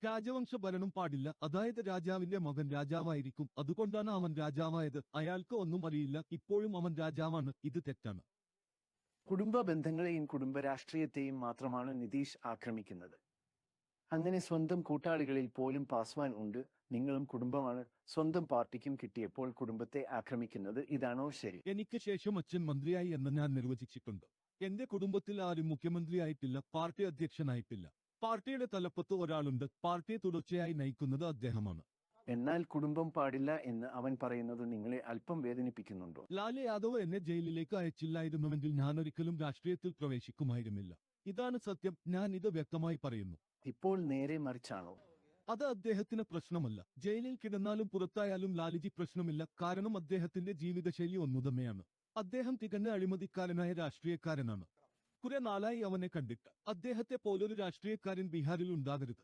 രാജവംശ ഭരണം പാടില്ല, അതായത് രാജാവിന്റെ മകൻ രാജാവായിരിക്കും, അതുകൊണ്ടാണ് അവൻ രാജാവായത്. അയാൾക്ക് ഒന്നും അറിയില്ല, ഇപ്പോഴും അവൻ രാജാവാണ്. ഇത് തെറ്റാണ്. കുടുംബ ബന്ധങ്ങളെയും കുടുംബ രാഷ്ട്രീയത്തെയും മാത്രമാണ് നിതീഷ് ആക്രമിക്കുന്നത്. അങ്ങനെ സ്വന്തം കൂട്ടാളികളിൽ പോലും പാസ്വാൻ ഉണ്ട്. നിങ്ങളും കുടുംബമാണ്. സ്വന്തം പാർട്ടിക്കും കിട്ടിയപ്പോൾ കുടുംബത്തെ ആക്രമിക്കുന്നത് ഇതാണോ ശരി? എനിക്ക് ശേഷം അച്ഛൻ മന്ത്രിയായി എന്ന് ഞാൻ നിർവചിച്ചിട്ടുണ്ട്. എന്റെ കുടുംബത്തിൽ ആരും മുഖ്യമന്ത്രിയായിട്ടില്ല, പാർട്ടി അധ്യക്ഷനായിട്ടില്ല. പാർട്ടിയുടെ തലപ്പത്ത് ഒരാളുണ്ട്, പാർട്ടിയെ തുടർച്ചയായി നയിക്കുന്നത് അദ്ദേഹമാണ്. എന്നാൽ കുടുംബം പാടില്ല എന്ന് അവൻ പറയുന്നത് നിങ്ങളെ അല്പം വേദനിപ്പിക്കുന്നുണ്ടോ? ലാലു യാദവ് എന്നെ ജയിലിലേക്ക് അയച്ചില്ലായിരുന്നുവെങ്കിൽ ഞാനൊരിക്കലും രാഷ്ട്രീയത്തിൽ പ്രവേശിക്കുമായിരുന്നില്ല. ഇതാണ് സത്യം, ഞാൻ ഇത് വ്യക്തമായി പറയുന്നു. ഇപ്പോൾ നേരെ മറിച്ചാണോ? അത് അദ്ദേഹത്തിന് പ്രശ്നമല്ല. ജയിലിൽ കിടന്നാലും പുറത്തായാലും ലാലുജി പ്രശ്നമില്ല, കാരണം അദ്ദേഹത്തിന്റെ ജീവിതശൈലി ഒന്നുതന്നെയാണ്. അദ്ദേഹം തികഞ്ഞ അഴിമതിക്കാരനായ രാഷ്ട്രീയക്കാരനാണ്. കുറെ നാളായി അവനെ കണ്ടിട്ട്. അദ്ദേഹത്തെ പോലൊരു രാഷ്ട്രീയക്കാരൻ ബീഹാറിൽ ഉണ്ടാകരുത്.